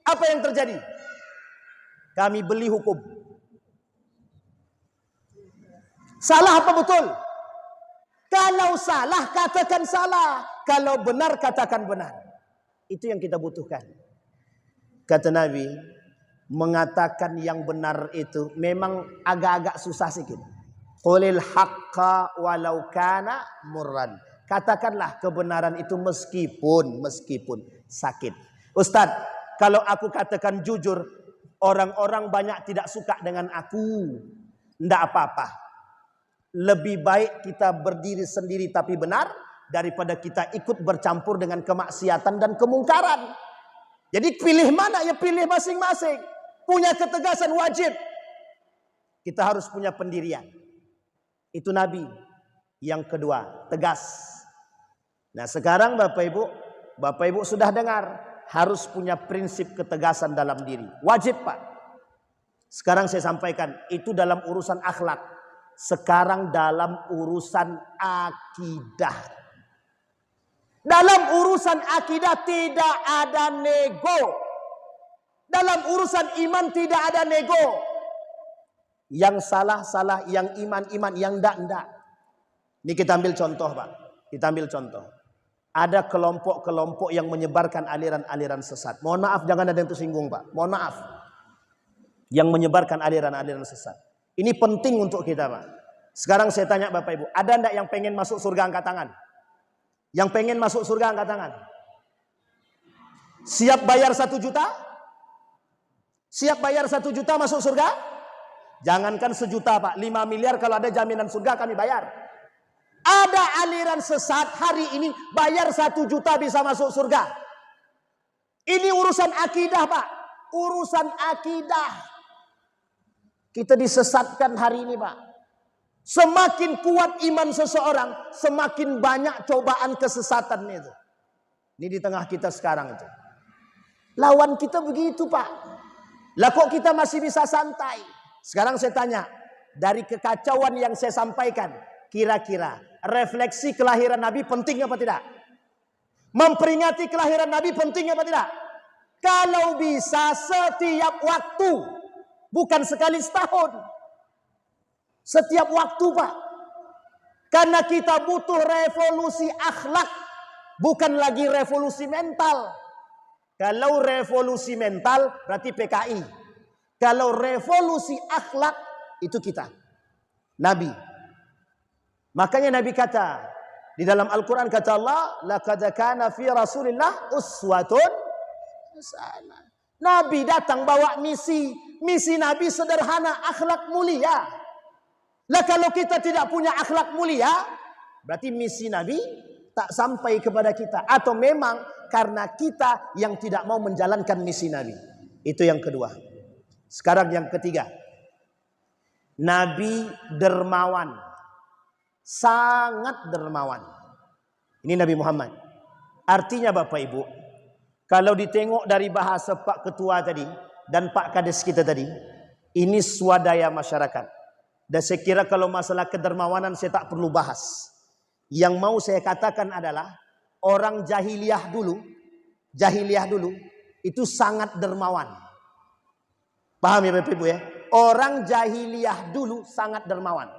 apa yang terjadi? Kami beli hukum. Salah apa betul? Kalau salah, katakan salah. Kalau benar, katakan benar. Itu yang kita butuhkan. Kata Nabi, mengatakan yang benar itu memang agak-agak susah sedikit. Qulil haqqa walau kana murran. Katakanlah kebenaran itu meskipun sakit. Ustadz, kalau aku katakan jujur, orang-orang banyak tidak suka dengan aku. Tidak apa-apa. Lebih baik kita berdiri sendiri tapi benar daripada kita ikut bercampur dengan kemaksiatan dan kemungkaran. Jadi pilih mana? Ya pilih masing-masing. Punya ketegasan wajib. Kita harus punya pendirian. Itu Nabi. Yang kedua, tegas. Nah sekarang Bapak Ibu sudah dengar. Harus punya prinsip ketegasan dalam diri. Wajib Pak. Sekarang saya sampaikan. Itu dalam urusan akhlak. Sekarang dalam urusan akidah. Dalam urusan akidah tidak ada nego. Dalam urusan iman tidak ada nego. Yang salah, yang iman, yang enggak. Ini kita ambil contoh Pak. Kita ambil contoh. Ada kelompok-kelompok yang menyebarkan aliran-aliran sesat. Mohon maaf jangan ada yang tersinggung Pak. Mohon maaf. Yang menyebarkan aliran-aliran sesat. Ini penting untuk kita Pak. Sekarang saya tanya Bapak Ibu. Ada enggak yang pengen masuk surga angkat tangan? Yang pengen masuk surga angkat tangan. Siap bayar 1 juta? Siap bayar 1 juta masuk surga? Jangankan 1 juta Pak. 5 miliar kalau ada jaminan surga kami bayar. Ada aliran sesat hari ini bayar 1 juta bisa masuk surga. Ini urusan akidah Pak. Urusan akidah. Kita disesatkan hari ini Pak. Semakin kuat iman seseorang, semakin banyak cobaan kesesatan itu. Ini di tengah kita sekarang itu. Lawan kita begitu Pak. Lah kok kita masih bisa santai? Sekarang saya tanya, dari kekacauan yang saya sampaikan, kira-kira refleksi kelahiran Nabi penting apa tidak? Memperingati kelahiran Nabi penting apa tidak? Kalau bisa setiap waktu. Bukan sekali setahun. Setiap waktu Pak. Karena kita butuh revolusi akhlak. Bukan lagi revolusi mental. Kalau revolusi mental berarti PKI. Kalau revolusi akhlak itu kita. Nabi. Makanya Nabi kata. Di dalam Al-Quran kata Allah. Laqad kana fi Rasulillah uswatun hasanah. Nabi datang bawa misi. Misi Nabi sederhana, akhlak mulia. Lah kalau kita tidak punya akhlak mulia, berarti misi Nabi tak sampai kepada kita. Atau memang karena kita yang tidak mau menjalankan misi Nabi. Itu yang kedua. Sekarang yang ketiga. Nabi dermawan. Sangat dermawan. Ini Nabi Muhammad. Artinya Bapak Ibu, kalau ditengok dari bahasa Pak Ketua tadi dan Pak Kades kita tadi, ini swadaya masyarakat. Dan saya kira kalau masalah kedermawanan saya tak perlu bahas. Yang mau saya katakan adalah orang jahiliyah dulu itu sangat dermawan. Paham ya Bapak Ibu ya? Orang jahiliyah dulu sangat dermawan.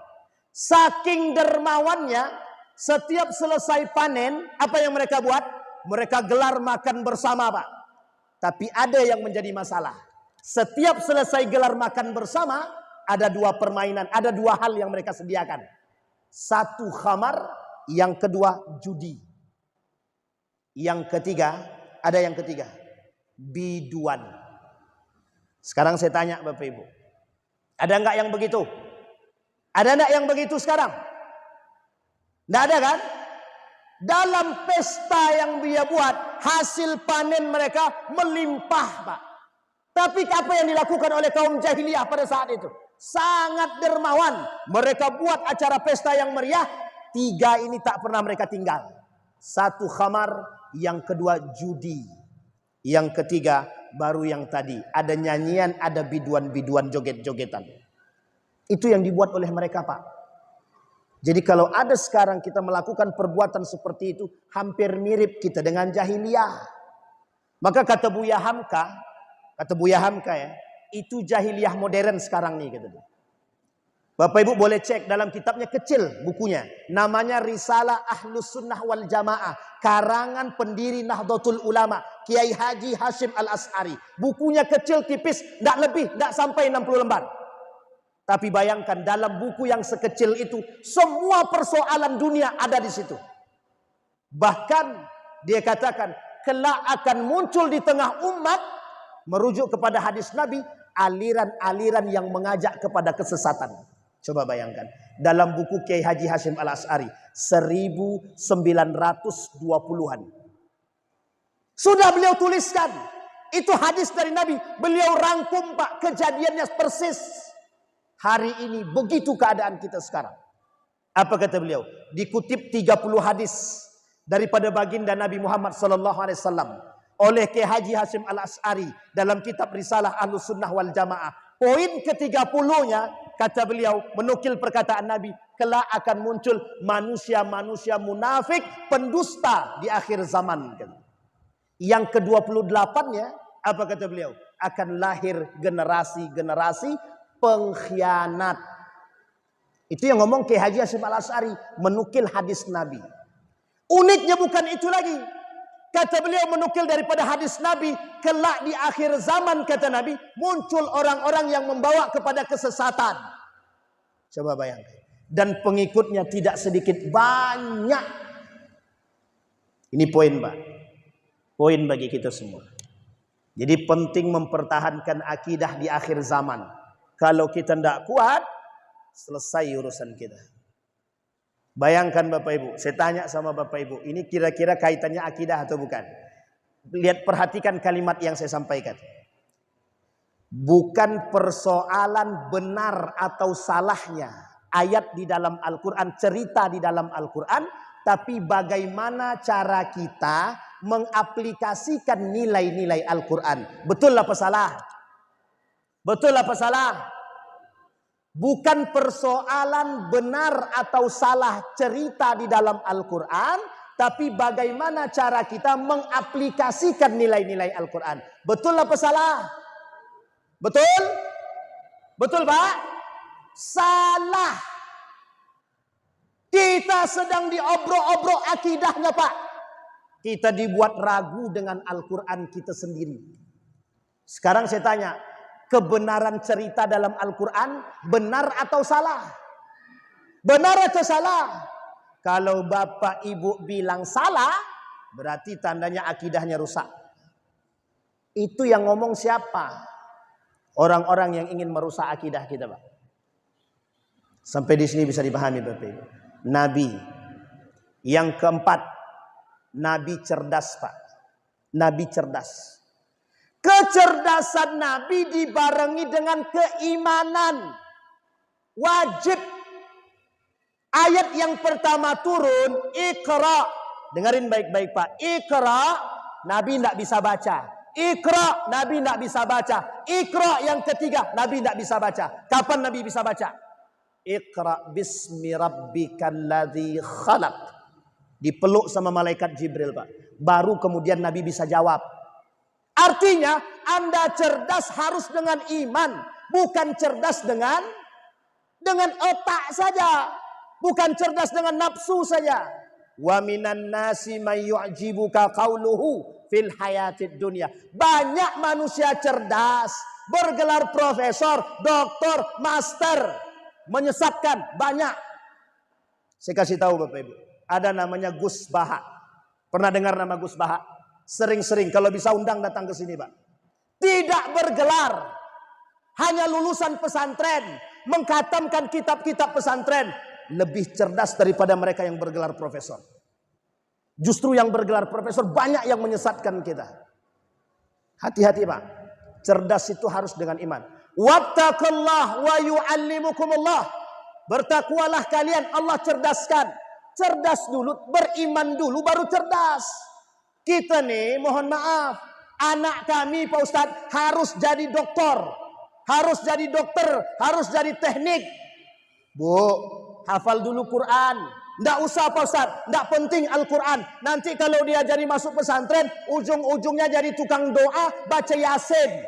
Saking dermawannya, setiap selesai panen, apa yang mereka buat? Mereka gelar makan bersama Pak. Tapi ada yang menjadi masalah. Setiap selesai gelar makan bersama, ada 2 permainan, ada 2 hal yang mereka sediakan. 1 khamar, yang kedua judi. Yang ketiga, ada yang ketiga, biduan. Sekarang saya tanya Bapak Ibu, ada enggak yang begitu? Ada enggak yang begitu sekarang? Enggak ada kan? Dalam pesta yang dia buat, hasil panen mereka melimpah Pak. Tapi apa yang dilakukan oleh kaum jahiliyah pada saat itu? Sangat dermawan. Mereka buat acara pesta yang meriah. 3 ini tak pernah mereka tinggal. 1 khamar, yang kedua judi. Yang ketiga baru yang tadi. Ada nyanyian, ada biduan-biduan joget-jogetan. Itu yang dibuat oleh mereka Pak. Jadi kalau ada sekarang kita melakukan perbuatan seperti itu, hampir mirip kita dengan jahiliyah. Maka kata Buya Hamka ya, itu jahiliyah modern sekarang nih kata dia. Bapak Ibu boleh cek dalam kitabnya, kecil bukunya. Namanya Risalah Ahlus Sunnah wal Jamaah. Karangan pendiri Nahdlatul Ulama, Kiai Haji Hashim Al-As'ari. Bukunya kecil tipis, tidak lebih, tidak sampai 60 lembar. Tapi bayangkan dalam buku yang sekecil itu, semua persoalan dunia ada di situ. Bahkan dia katakan, kelak akan muncul di tengah umat, merujuk kepada hadis Nabi, aliran-aliran yang mengajak kepada kesesatan. Coba bayangkan. Dalam buku Kiai Haji Hashim Al-As'ari, 1920-an. Sudah beliau tuliskan. Itu hadis dari Nabi. Beliau rangkum Pak, kejadiannya persis. Hari ini begitu keadaan kita sekarang. Apa kata beliau? Dikutip 30 hadis daripada baginda Nabi Muhammad SAW oleh Kiai Haji Hashim Al-As'ari dalam kitab Risalah Ahlus Sunnah wal Jamaah. Poin ke-30-nya kata beliau menukil perkataan Nabi, kelak akan muncul manusia-manusia munafik, pendusta di akhir zaman. Yang ke-28-nya apa kata beliau? Akan lahir generasi-generasi pengkhianat. Itu yang ngomong Kiai Haji Hashim Al-As'ari, menukil hadis Nabi. Uniknya bukan itu lagi. Kata beliau menukil daripada hadis Nabi, kelak di akhir zaman kata Nabi, muncul orang-orang yang membawa kepada kesesatan. Coba bayangkan. Dan pengikutnya tidak sedikit, banyak. Ini poin Pak. Poin bagi kita semua. Jadi penting mempertahankan akidah di akhir zaman. Kalau kita tidak kuat, selesai urusan kita. Bayangkan Bapak Ibu, saya tanya sama Bapak Ibu, ini kira-kira kaitannya akidah atau bukan? Lihat, perhatikan kalimat yang saya sampaikan. Bukan persoalan benar atau salahnya ayat di dalam Al-Quran, cerita di dalam Al-Quran, tapi bagaimana cara kita mengaplikasikan nilai-nilai Al-Quran. Betul apa salah? Betul apa salah? Bukan persoalan benar atau salah cerita di dalam Al-Quran, tapi bagaimana cara kita mengaplikasikan nilai-nilai Al-Quran. Betul apa salah? Betul? Betul Pak? Salah. Kita sedang diobrol-obrol akidahnya Pak. Kita dibuat ragu dengan Al-Quran kita sendiri. Sekarang saya tanya, kebenaran cerita dalam Al-Quran benar atau salah? Benar atau salah? Kalau Bapak Ibu bilang salah, berarti tandanya akidahnya rusak. Itu yang ngomong siapa? Orang-orang yang ingin merusak akidah kita Pak. Sampai di sini bisa dipahami Bapak Ibu. Nabi. Yang keempat, Nabi cerdas Pak. Nabi cerdas. Kecerdasan Nabi dibarengi dengan keimanan. Wajib. Ayat yang pertama turun, Iqra. Dengarin baik-baik Pak. Iqra, Nabi tidak bisa baca. Iqra, Nabi tidak bisa baca. Iqra yang ketiga, Nabi tidak bisa baca. Kapan Nabi bisa baca? Iqra bismi rabbikal ladzi khalaq. Dipeluk sama malaikat Jibril Pak. Baru kemudian Nabi bisa jawab. Artinya Anda cerdas harus dengan iman, bukan cerdas dengan otak saja, bukan cerdas dengan nafsu saja. Wa minan nasi may yu'jibuka qauluhu fil hayatid dunya. Banyak manusia cerdas, bergelar profesor, doktor, master, menyesatkan banyak. Saya kasih tahu Bapak Ibu, ada namanya Gus Baha. Pernah dengar nama Gus Baha? Sering-sering kalau bisa undang datang ke sini Pak. Tidak bergelar, hanya lulusan pesantren, mengkhatamkan kitab-kitab pesantren, lebih cerdas daripada mereka yang bergelar profesor. Justru yang bergelar profesor banyak yang menyesatkan kita. Hati-hati Pak. Cerdas itu harus dengan iman. Wattaqullah wa yu'allimukumullah. Bertakwalah kalian, Allah cerdaskan. Cerdas dulu, beriman dulu baru cerdas. Kita nih mohon maaf, anak kami Pak Ustadz harus jadi dokter, harus jadi dokter, harus jadi teknik. Bu, hafal dulu Quran. Nggak usah Pak Ustaz, nggak penting Al-Quran. Nanti kalau dia jadi masuk pesantren, ujung-ujungnya jadi tukang doa, baca Yasin.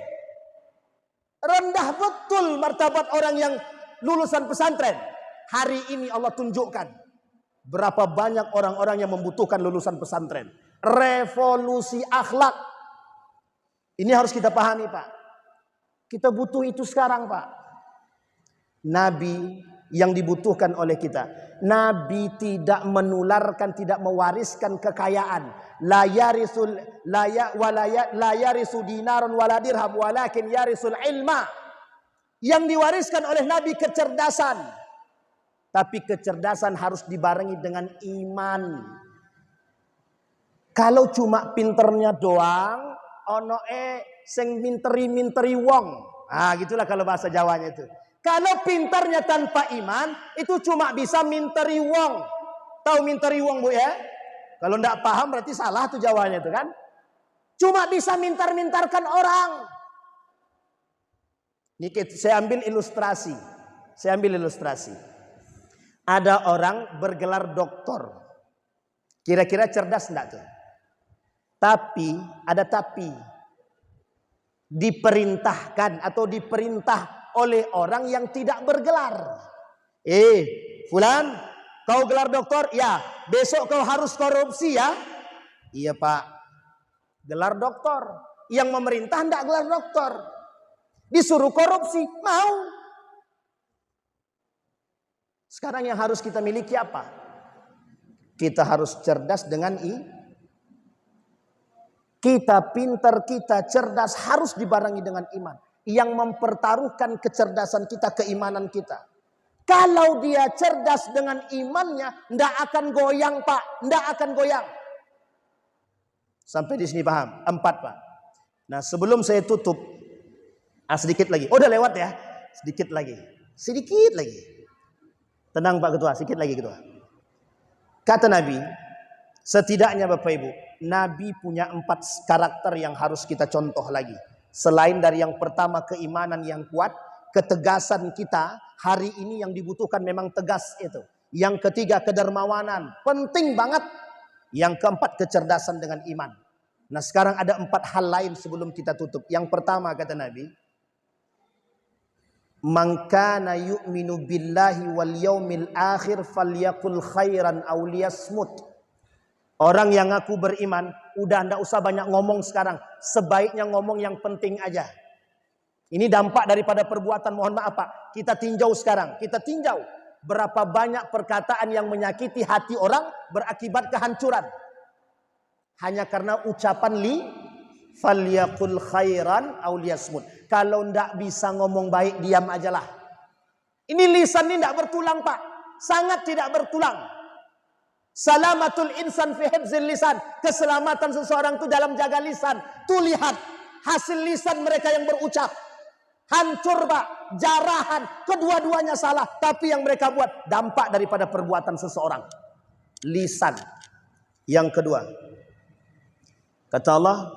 Rendah betul martabat orang yang lulusan pesantren. Hari ini Allah tunjukkan berapa banyak orang-orang yang membutuhkan lulusan pesantren. Revolusi akhlak. Ini harus kita pahami Pak. Kita butuh itu sekarang Pak. Nabi yang dibutuhkan oleh kita. Nabi tidak menularkan, tidak mewariskan kekayaan. La yarisu dinarun wala dirham walakin yarisul ilma. Yang diwariskan oleh Nabi kecerdasan. Tapi kecerdasan harus dibarengi dengan iman. Kalau cuma pinternya doang, ono sing minteri wong. Ah, gitulah kalau bahasa Jawanya itu. Kalau pintarnya tanpa iman, itu cuma bisa minteri wong. Tahu minteri wong Bu ya? Kalau enggak paham berarti salah tuh Jawanya itu kan. Cuma bisa mintar-mintarkan orang. Ini saya ambil ilustrasi. Ada orang bergelar doktor. Kira-kira cerdas enggak tuh? Tapi, ada tapi. Diperintahkan atau diperintah oleh orang yang tidak bergelar. Fulan, kau gelar doktor? Ya, besok kau harus korupsi ya? Iya Pak, gelar doktor. Yang memerintah tidak gelar doktor. Disuruh korupsi, mau. Sekarang yang harus kita miliki apa? Kita harus cerdas dengan kita pintar, kita cerdas harus dibarengi dengan iman. Yang mempertaruhkan kecerdasan kita, keimanan kita. Kalau dia cerdas dengan imannya, ndak akan goyang Pak, ndak akan goyang. Sampai di sini paham? 4 Pak. Nah sebelum saya tutup, sedikit lagi. Oh udah lewat ya? Sedikit lagi. Tenang Pak Ketua, sedikit lagi Ketua. Kata Nabi, setidaknya Bapak Ibu, Nabi punya 4 karakter yang harus kita contoh lagi. Selain dari yang pertama keimanan yang kuat, ketegasan kita hari ini yang dibutuhkan memang tegas itu. Yang ketiga kedermawanan, penting banget. Yang keempat kecerdasan dengan iman. Nah sekarang ada 4 hal lain sebelum kita tutup. Yang pertama kata Nabi, man kana yu'minu billahi wal yaumil akhir falyakul khairan aw liyasmut. Orang yang ngaku beriman, udah ndak usah banyak ngomong sekarang. Sebaiknya ngomong yang penting aja. Ini dampak daripada perbuatan, mohon maaf Pak. Kita tinjau sekarang. Kita tinjau berapa banyak perkataan yang menyakiti hati orang berakibat kehancuran. Hanya karena ucapan falyakul khairan aw liyasmut. Kalau ndak bisa ngomong baik, diam aja lah. Ini lisan ini ndak bertulang Pak. Sangat tidak bertulang. Salamatul insan fi hifzil lisan. Keselamatan seseorang itu dalam jaga lisan. Tuh lihat hasil lisan mereka yang berucap. Hancur Pak, jarahan, kedua-duanya salah. Tapi yang mereka buat dampak daripada perbuatan seseorang. Lisan. Yang kedua, kata Allah,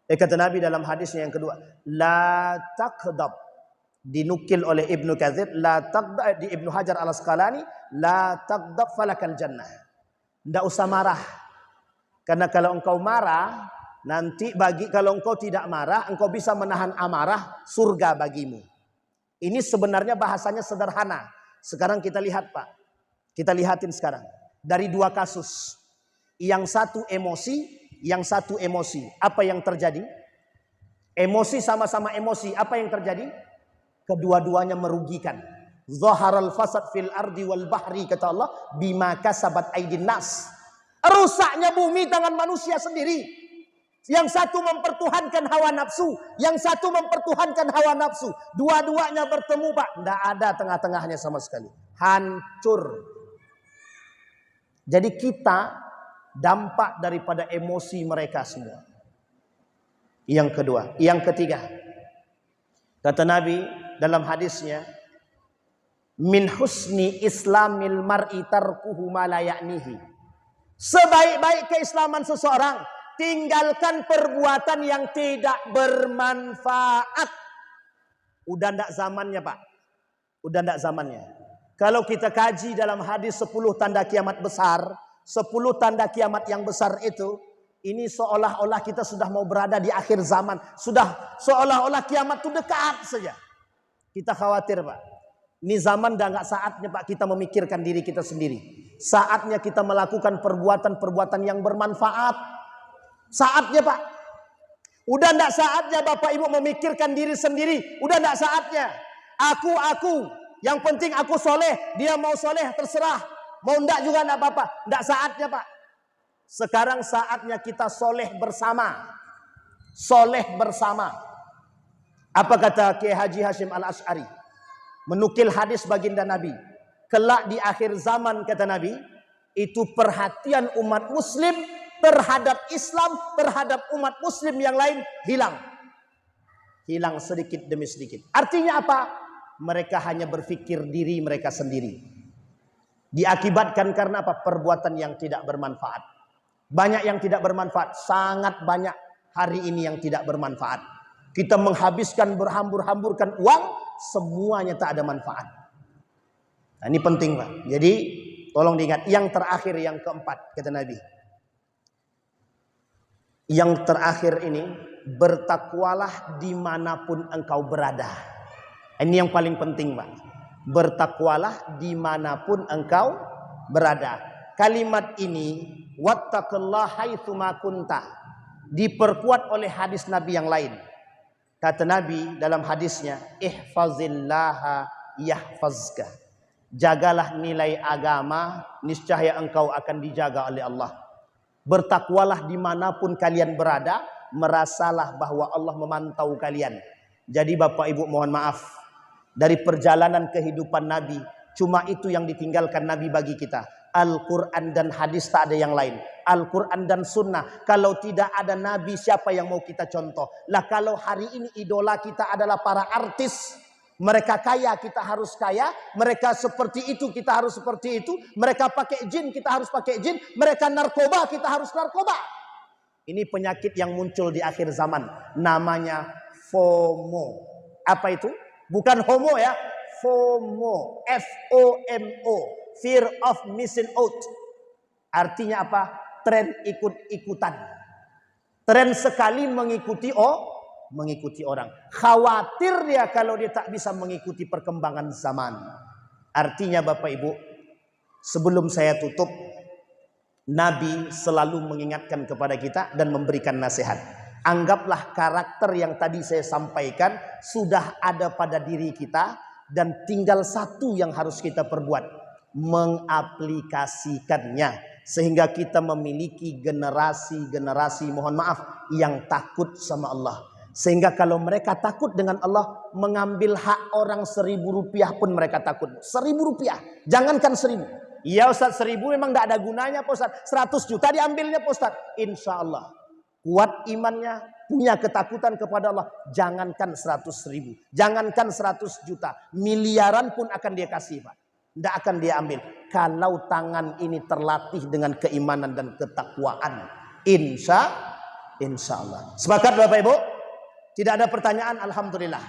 kata Nabi dalam hadisnya yang kedua, la taqdab. Dinukil oleh Ibnu Katsir, la taqdab, di Ibnu Hajar Al-Asqalani, la taqdab falakal jannah. Tidak usah marah. Karena kalau engkau marah, nanti kalau engkau tidak marah, engkau bisa menahan amarah, surga bagimu. Ini sebenarnya bahasanya sederhana. Sekarang kita lihat Pak. Kita lihatin sekarang. Dari 2 kasus. Yang satu emosi. Apa yang terjadi? Emosi sama-sama emosi. Apa yang terjadi? Kedua-duanya merugikan. Zaharal fasad fil ardi wal bahri, kata Allah, bima kasabat aydin nas. Rusaknya bumi tangan manusia sendiri. Yang satu mempertuhankan hawa nafsu, yang satu mempertuhankan hawa nafsu. Dua-duanya bertemu Pak, tidak ada tengah-tengahnya sama sekali. Hancur. Jadi kita dampak daripada emosi mereka semua. Yang kedua, yang ketiga. Kata Nabi dalam hadisnya, min husni islamil mar'i tarkuhu ma la ya'nihi. Sebaik-baik keislaman seseorang, tinggalkan perbuatan yang tidak bermanfaat. Udah ndak zamannya Pak. Udah ndak zamannya. Kalau kita kaji dalam hadis 10 tanda kiamat besar, 10 tanda kiamat yang besar itu, ini seolah-olah kita sudah mau berada di akhir zaman. Sudah seolah-olah kiamat itu dekat saja. Kita khawatir, Pak. Ini zaman dah nggak saatnya, Pak, kita memikirkan diri kita sendiri. Saatnya kita melakukan perbuatan-perbuatan yang bermanfaat. Saatnya, Pak. Udah nggak saatnya Bapak Ibu memikirkan diri sendiri. Udah nggak saatnya. Aku. Yang penting aku soleh. Dia mau soleh terserah. Mau ndak juga ndak apa-apa. Ndak saatnya, Pak. Sekarang saatnya kita soleh bersama. Soleh bersama. Apa kata Kiai Haji Hashim Al-Asy'ari? Menukil hadis baginda Nabi. Kelak di akhir zaman, kata Nabi, itu perhatian umat muslim terhadap Islam, terhadap umat muslim yang lain hilang. Hilang sedikit demi sedikit. Artinya apa? Mereka hanya berpikir diri mereka sendiri. Diakibatkan karena apa? Perbuatan yang tidak bermanfaat. Banyak yang tidak bermanfaat. Sangat banyak hari ini yang tidak bermanfaat. Kita menghabiskan berhambur-hamburkan uang, semuanya tak ada manfaat. Nah, ini penting, Pak. Jadi tolong diingat. Yang terakhir, yang keempat, kata Nabi. Yang terakhir ini, bertakwalah dimanapun engkau berada. Ini yang paling penting, Pak. Bertakwalah dimanapun engkau berada. Kalimat ini, wattaqullah haitsuma kunta, diperkuat oleh hadis Nabi yang lain. Kata Nabi dalam hadisnya, ihfazillaha yahfazka. Jagalah nilai agama, niscaya engkau akan dijaga oleh Allah. Bertakwalah dimanapun kalian berada, merasalah bahwa Allah memantau kalian. Jadi Bapak Ibu mohon maaf, dari perjalanan kehidupan Nabi, cuma itu yang ditinggalkan Nabi bagi kita. Al-Quran dan hadis, tak ada yang lain. Al-Quran dan sunnah. Kalau tidak ada Nabi, siapa yang mau kita contoh? Lah kalau hari ini idola kita adalah para artis. Mereka kaya, kita harus kaya. Mereka seperti itu, kita harus seperti itu. Mereka pakai jin, kita harus pakai jin. Mereka narkoba, kita harus narkoba. Ini penyakit yang muncul di akhir zaman. Namanya FOMO. Apa itu? Bukan homo ya. FOMO. F-O-M-O. Fear of missing out. Artinya apa? Tren ikut-ikutan. Tren sekali mengikuti orang. Khawatir dia kalau dia tak bisa mengikuti perkembangan zaman. Artinya Bapak Ibu, sebelum saya tutup, Nabi selalu mengingatkan kepada kita dan memberikan nasihat. Anggaplah karakter yang tadi saya sampaikan sudah ada pada diri kita, dan tinggal satu yang harus kita perbuat, mengaplikasikannya, sehingga kita memiliki generasi-generasi, mohon maaf, yang takut sama Allah. Sehingga kalau mereka takut dengan Allah, mengambil hak orang 1.000 rupiah pun mereka takut. 1.000 rupiah, jangankan 1.000. Ya Ustaz, 1.000 memang tidak ada gunanya Pak Ustaz. 100 juta diambilnya Pak Ustaz. Insya Allah kuat imannya, punya ketakutan kepada Allah. Jangankan 100.000, jangankan 100 juta, miliaran pun akan dia kasih, Pak. Tidak akan dia ambil. Kalau tangan ini terlatih dengan keimanan dan ketakwaan, insya Allah. Sepakat Bapak Ibu? Tidak ada pertanyaan, alhamdulillah.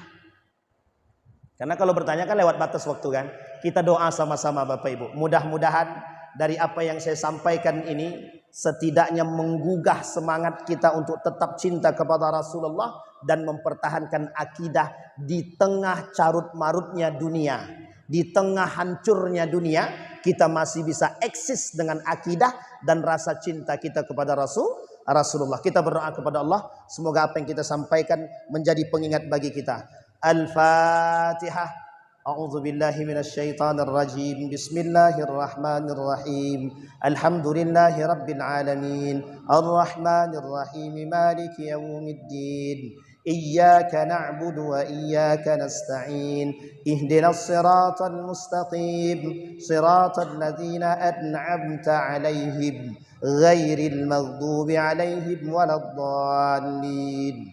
Karena kalau bertanya kan lewat batas waktu kan. Kita doa sama-sama Bapak Ibu. Mudah-mudahan dari apa yang saya sampaikan ini setidaknya menggugah semangat kita untuk tetap cinta kepada Rasulullah dan mempertahankan akidah di tengah carut marutnya dunia. Di tengah hancurnya dunia, kita masih bisa eksis dengan akidah dan rasa cinta kita kepada Rasulullah. Kita berdoa kepada Allah, semoga apa yang kita sampaikan menjadi pengingat bagi kita. Al-Fatihah. A'udzu billahi minasy syaithanir rajim. Bismillahirrahmanirrahim. Alhamdulillahi rabbil alamin. Arrahmanir rahim. Maliki yaumiddin. Iyyaka na'budu wa iyyaka nasta'in. Ihdinas siratal mustaqim. Siratal ladzina an'amta 'alaihim ghairil maghdubi 'alaihim waladdallin.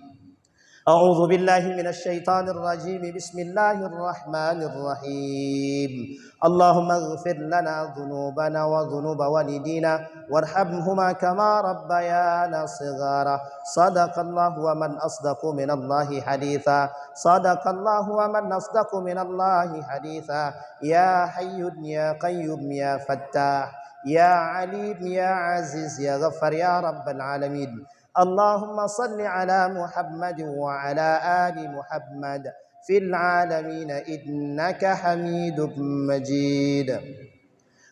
أعوذ بالله من الشيطان الرجيم بسم الله الرحمن الرحيم اللهم اغفر لنا ذنوبنا وذنوب والدينا وارحمهما كما ربيانا صغارا صدق الله ومن أصدق من الله حديثا صدق الله ومن أصدق من الله حديثا يا حي يا قيوم يا فتاح يا عليم يا عزيز يا غفار يا رب العالمين اللهم صل على محمد وعلى آل محمد في العالمين إنك حميد مجيد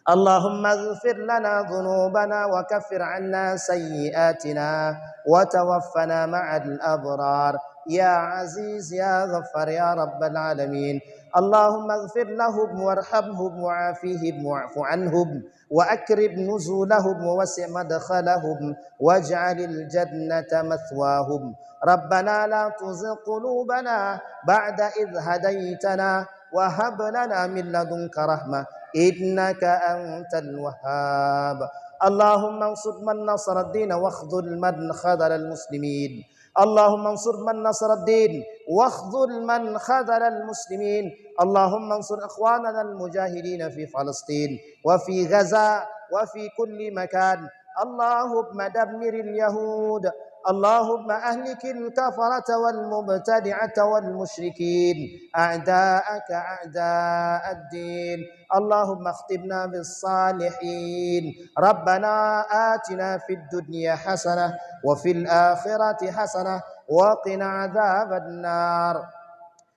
اللهم اغفر لنا ذنوبنا وكفر عنا سيئاتنا وتوفنا مع الأبرار يا عزيز يا غفار يا رب العالمين اللهم اغفر لهم وارحمهم وعافيهم واعف عنهم وأكرم نزولهم ووسع مدخلهم واجعل الجنة مثواهم ربنا لا تزغ قلوبنا بعد إذ هديتنا وهب لنا من لدنك رحمة إنك أنت الوهاب اللهم انصر من نصر الدين واخذل من خذل المسلمين اللهم انصر من نصر الدين واخذل من خذل المسلمين اللهم انصر إخواننا المجاهدين في فلسطين وفي غزة وفي كل مكان اللهم دمر اليهود اللهم أهلك الكفرة والمبتدعة والمشركين أعداءك أعداء الدين اللهم اختمنا بالصالحين ربنا آتنا في الدنيا حسنة وفي الآخرة حسنة وقنا عذاب النار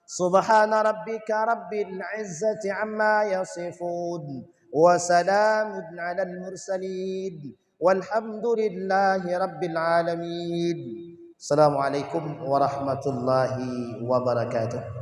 سبحان ربك رب العزة عما يصفون وسلام على المرسلين والحمد لله رب العالمين السلام عليكم ورحمة الله وبركاته